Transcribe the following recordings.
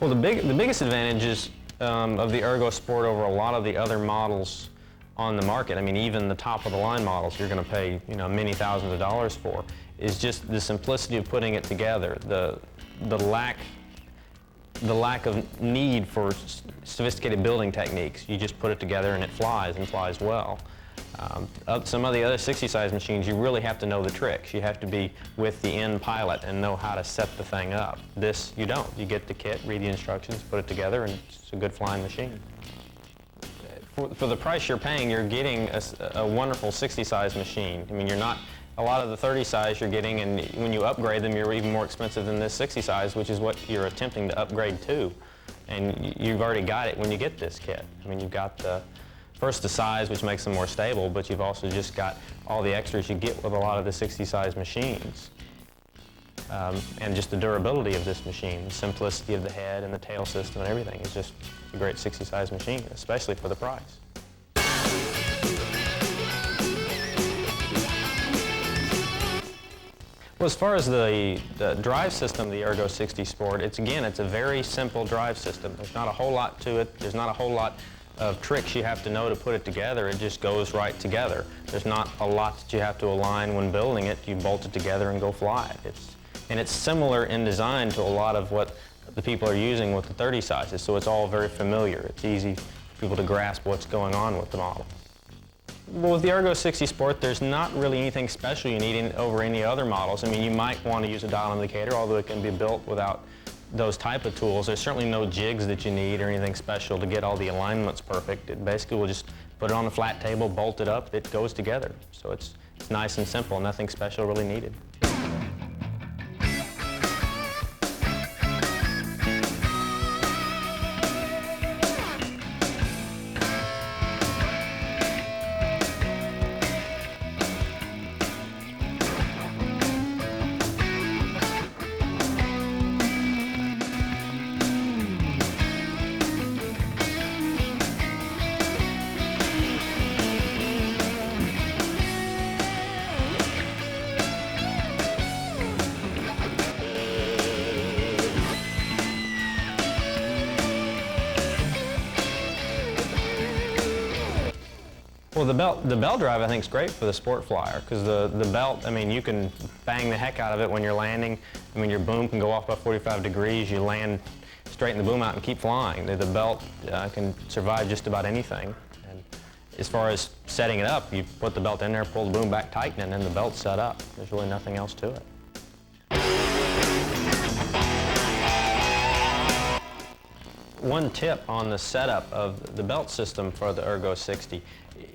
Well, the biggest advantages of the Ergo Sport over a lot of the other models on the market, I mean, even the top of the line models you're going to pay, you know, many thousands of dollars for, is just the simplicity of putting it together, the lack of need for sophisticated building techniques. You just put it together and it flies, and flies well. Some of the other 60 size machines, you really have to know the tricks. You have to be with the end pilot and know how to set the thing up. This, you don't. You get the kit, read the instructions, put it together, and it's a good flying machine. For the price you're paying, you're getting a wonderful 60 size machine. I mean, you're not, a lot of the 30 size you're getting, and when you upgrade them, you're even more expensive than this 60 size, which is what you're attempting to upgrade to. And you've already got it when you get this kit. I mean, you've got first the size, which makes them more stable, but you've also just got all the extras you get with a lot of the 60 size machines. And just the durability of this machine, the simplicity of the head and the tail system and everything is just a great 60 size machine, especially for the price. Well, as far as the drive system, the Ergo 60 Sport, it's a very simple drive system. There's not a whole lot to it. There's not a whole lot of tricks you have to know to put it together. It just goes right together. There's not a lot that you have to align when building it. You bolt it together and go fly it. And it's similar in design to a lot of what the people are using with the 30 sizes, so it's all very familiar. It's easy for people to grasp what's going on with the model. Well, with the Ergo 60 Sport, there's not really anything special you need over any other models. I mean, you might want to use a dial indicator, although it can be built without those type of tools. There's certainly no jigs that you need or anything special to get all the alignments perfect. It basically will just put it on a flat table, bolt it up, it goes together. So it's nice and simple, nothing special really needed. Well, the belt drive I think is great for the sport flyer, because the belt, I mean, you can bang the heck out of it when you're landing. I mean, your boom can go off by 45 degrees. You land, straighten the boom out and keep flying. The belt can survive just about anything. And as far as setting it up, you put the belt in there, pull the boom back, tighten it, and then the belt's set up. There's really nothing else to it. One tip on the setup of the belt system for the Ergo 60,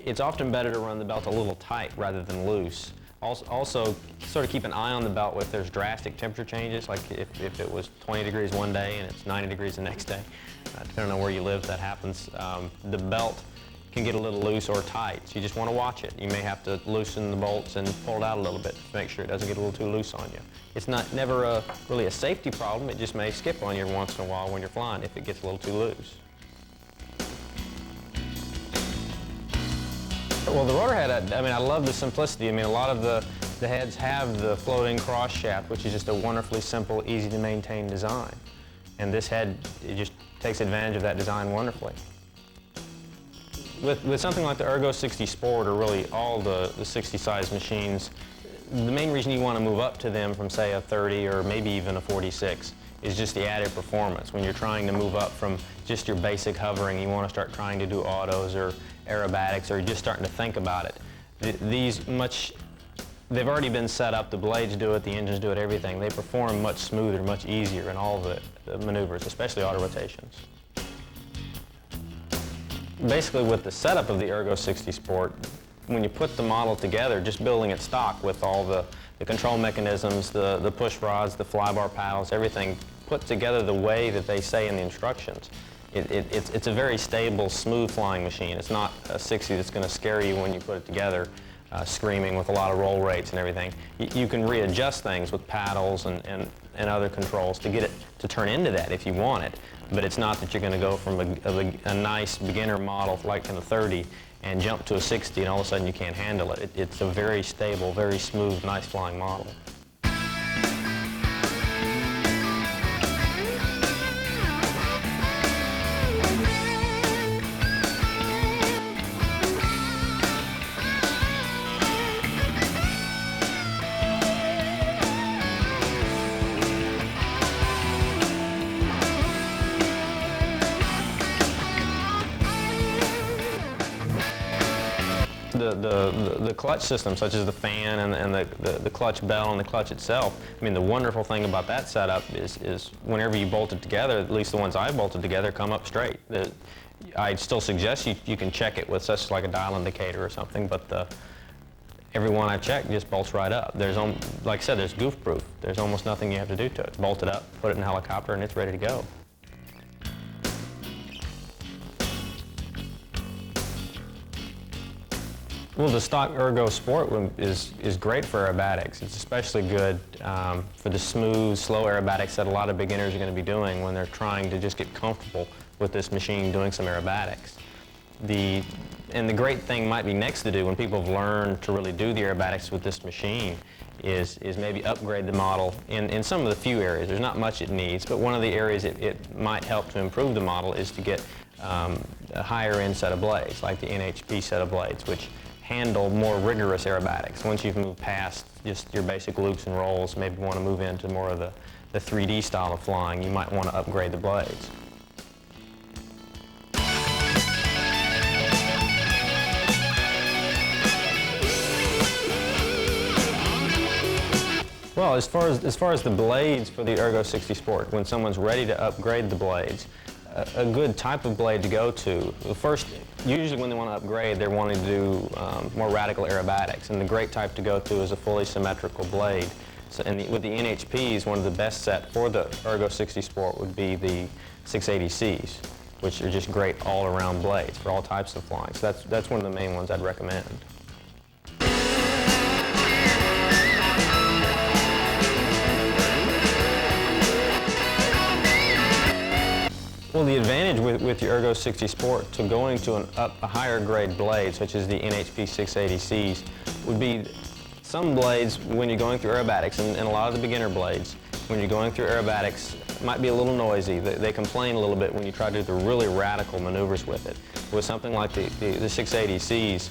it's often better to run the belt a little tight rather than loose. Also, sort of keep an eye on the belt if there's drastic temperature changes, like if it was 20 degrees one day and it's 90 degrees the next day. Depending on where you live, that happens. The belt can get a little loose or tight, so you just want to watch it. You may have to loosen the bolts and pull it out a little bit to make sure it doesn't get a little too loose on you. It's never really a safety problem. It just may skip on you every once in a while when you're flying if it gets a little too loose. Well, the rotor head, I mean, I love the simplicity. I mean, a lot of the heads have the floating cross shaft, which is just a wonderfully simple, easy to maintain design. And this head, it just takes advantage of that design wonderfully. With something like the Ergo 60 Sport, or really all the 60 size machines, the main reason you want to move up to them from, say, a 30 or maybe even a 46 is just the added performance. When you're trying to move up from just your basic hovering, you want to start trying to do autos or aerobatics, or you're just starting to think about it. They've already been set up, the blades do it, the engines do it, everything. They perform much smoother, much easier in all the maneuvers, especially auto rotations. Basically, with the setup of the Ergo 60 Sport, when you put the model together, just building it stock with all the control mechanisms, the push rods, the flybar paddles, everything put together the way that they say in the instructions, it's a very stable, smooth flying machine. It's not a 60 that's going to scare you when you put it together, screaming with a lot of roll rates and everything. You can readjust things with paddles and other controls to get it to turn into that if you want it. But it's not that you're going to go from a nice beginner model like in a 30 and jump to a 60 and all of a sudden you can't handle it. It's a very stable, very smooth, nice flying model. the clutch system, such as the fan and the clutch bell and the clutch itself, I mean, the wonderful thing about that setup is whenever you bolt it together, at least the ones I bolted together, come up straight. I still suggest you can check it with such like a dial indicator or something, but every one I've checked just bolts right up. Like I said, there's goof proof. There's almost nothing you have to do to it. Bolt it up, put it in a helicopter, and it's ready to go. Well, the stock Ergo Sport is great for aerobatics. It's especially good for the smooth, slow aerobatics that a lot of beginners are going to be doing when they're trying to just get comfortable with this machine doing some aerobatics. And the great thing might be next to do when people have learned to really do the aerobatics with this machine is maybe upgrade the model in some of the few areas. There's not much it needs, but one of the areas it might help to improve the model is to get a higher end set of blades, like the NHP set of blades, which handle more rigorous aerobatics. Once you've moved past just your basic loops and rolls, maybe want to move into more of the 3D style of flying, you might want to upgrade the blades. Well, as far as the blades for the Ergo 60 Sport, when someone's ready to upgrade the blades, a good type of blade to go to, first, usually when they want to upgrade, they're wanting to do more radical aerobatics, and the great type to go to is a fully symmetrical blade. So, with the NHPs, one of the best set for the Ergo 60 Sport would be the 680Cs, which are just great all-around blades for all types of flying. So that's one of the main ones I'd recommend. Well, the advantage with your Ergo 60 Sport to going to a higher grade blade, such as the NHP 680Cs, would be some blades, when you're going through aerobatics, and a lot of the beginner blades, when you're going through aerobatics, might be a little noisy. They complain a little bit when you try to do the really radical maneuvers with it. With something like the 680Cs,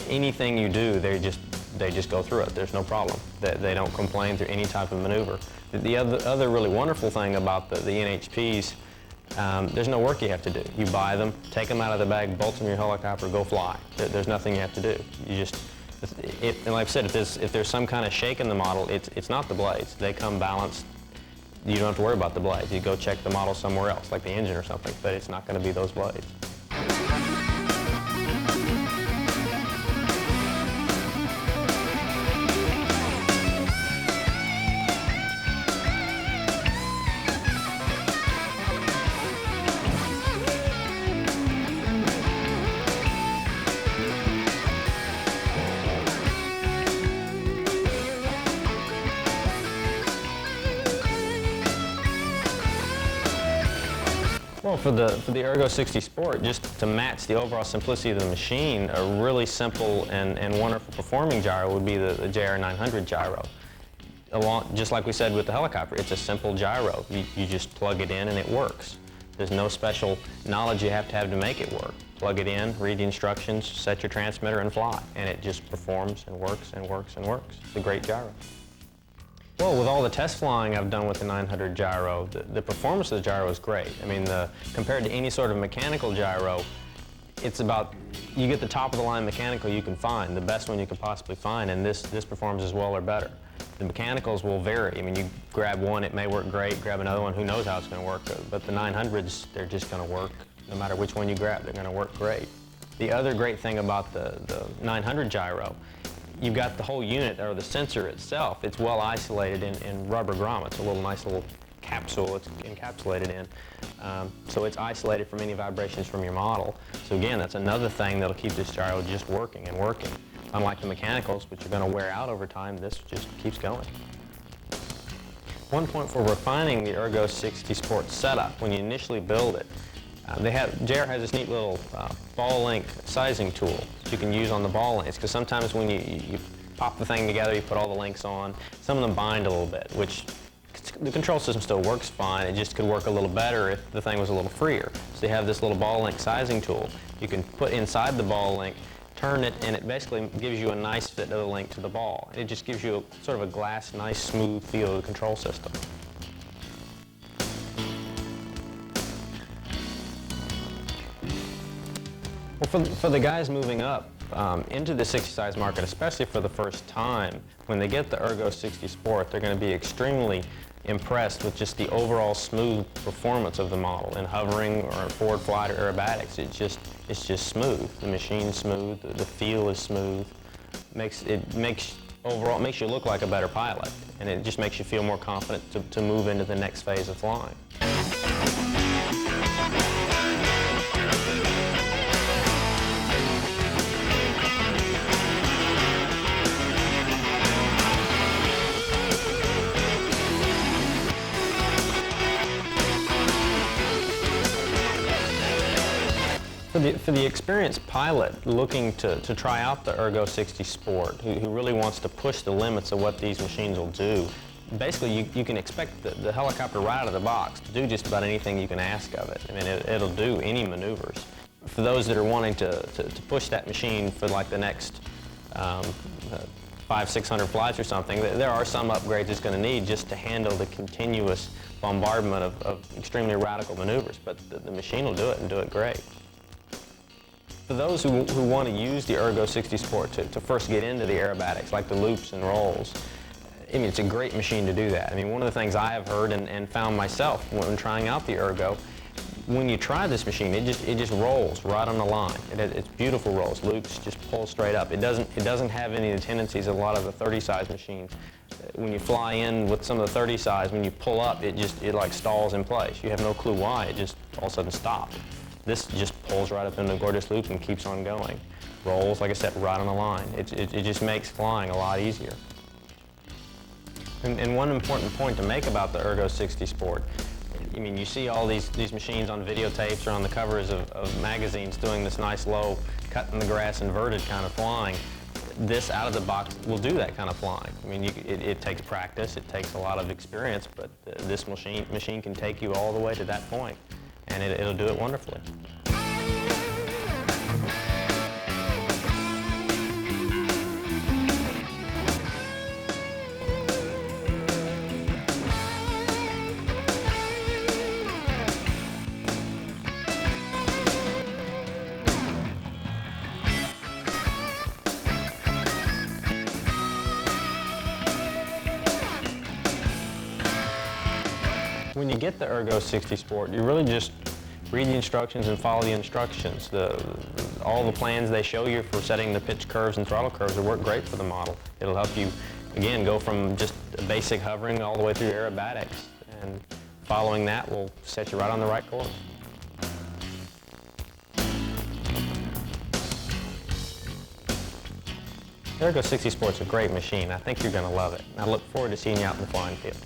anything you do, they just go through it. There's no problem. They don't complain through any type of maneuver. The other really wonderful thing about the NHPs, there's no work you have to do. You buy them, take them out of the bag, bolt them in your helicopter, go fly. There's nothing you have to do. You just, and like I said, if there's some kind of shake in the model, it's not the blades. They come balanced. You don't have to worry about the blades. You go check the model somewhere else, like the engine or something, but it's not going to be those blades. Well, for the Ergo 60 Sport, just to match the overall simplicity of the machine, a really simple and wonderful performing gyro would be the JR900 gyro. Just like we said with the helicopter, it's a simple gyro. You just plug it in and it works. There's no special knowledge you have to make it work. Plug it in, read the instructions, set your transmitter and fly, and it just performs and works and works and works. It's a great gyro. Well, with all the test flying I've done with the 900 gyro, the performance of the gyro is great. I mean, compared to any sort of mechanical gyro, it's about, you get the top of the line mechanical you can find, the best one you can possibly find, and this performs as well or better. The mechanicals will vary. I mean, you grab one, it may work great, grab another one, who knows how it's going to work, but the 900s, they're just going to work no matter which one you grab, they're going to work great. The other great thing about the 900 gyro, you've got the whole unit, or the sensor itself, it's well isolated in rubber grommets, a nice little capsule it's encapsulated in. So it's isolated from any vibrations from your model. So again, that's another thing that'll keep this gyro just working and working. Unlike the mechanicals, which are going to wear out over time, this just keeps going. One point for refining the Ergo 60 Sport setup, when you initially build it, JR has this neat little ball link sizing tool that you can use on the ball links, because sometimes when you pop the thing together, you put all the links on, some of them bind a little bit, which the control system still works fine, it just could work a little better if the thing was a little freer. So you have this little ball link sizing tool. You can put inside the ball link, turn it, and it basically gives you a nice fit of the link to the ball. It just gives you sort of a glass, nice, smooth feel of the control system. Well, for the guys moving up, into the 60 size market, especially for the first time, when they get the Ergo 60 Sport, they're going to be extremely impressed with just the overall smooth performance of the model in hovering or forward flight or aerobatics. It's just smooth. The machine's smooth. The feel is smooth. Overall, it makes you look like a better pilot, and it just makes you feel more confident to move into the next phase of flying. For the experienced pilot looking to try out the Ergo 60 Sport, who really wants to push the limits of what these machines will do, basically you can expect the helicopter right out of the box to do just about anything you can ask of it. I mean, it'll do any maneuvers. For those that are wanting to push that machine for like the next 500-600 flights or something, there are some upgrades it's going to need just to handle the continuous bombardment of extremely radical maneuvers, but the machine will do it and do it great. For those who want to use the Ergo 60 Sport to first get into the aerobatics, like the loops and rolls, I mean, it's a great machine to do that. I mean, one of the things I have heard and found myself when trying out the Ergo, when you try this machine, it just rolls right on the line. It's beautiful rolls. Loops just pull straight up. It doesn't have any of the tendencies of a lot of the 30 size machines. When you fly in with some of the 30 size, when you pull up, it like stalls in place. You have no clue why. It just all of a sudden stopped. This just pulls right up into the gorgeous loop and keeps on going. Rolls, like I said, right on the line. It just makes flying a lot easier. And one important point to make about the Ergo 60 Sport, I mean, you see all these machines on videotapes or on the covers of magazines doing this nice low, cut in the grass, inverted kind of flying. This out of the box will do that kind of flying. I mean, it takes practice, it takes a lot of experience, but this machine can take you all the way to that point. And it'll do it wonderfully. When you get the Ergo 60 Sport, you really just read the instructions and follow the instructions. All the plans they show you for setting the pitch curves and throttle curves will work great for the model. It'll help you, again, go from just basic hovering all the way through aerobatics. And following that will set you right on the right course. The Ergo 60 Sport's a great machine. I think you're going to love it. I look forward to seeing you out in the flying field.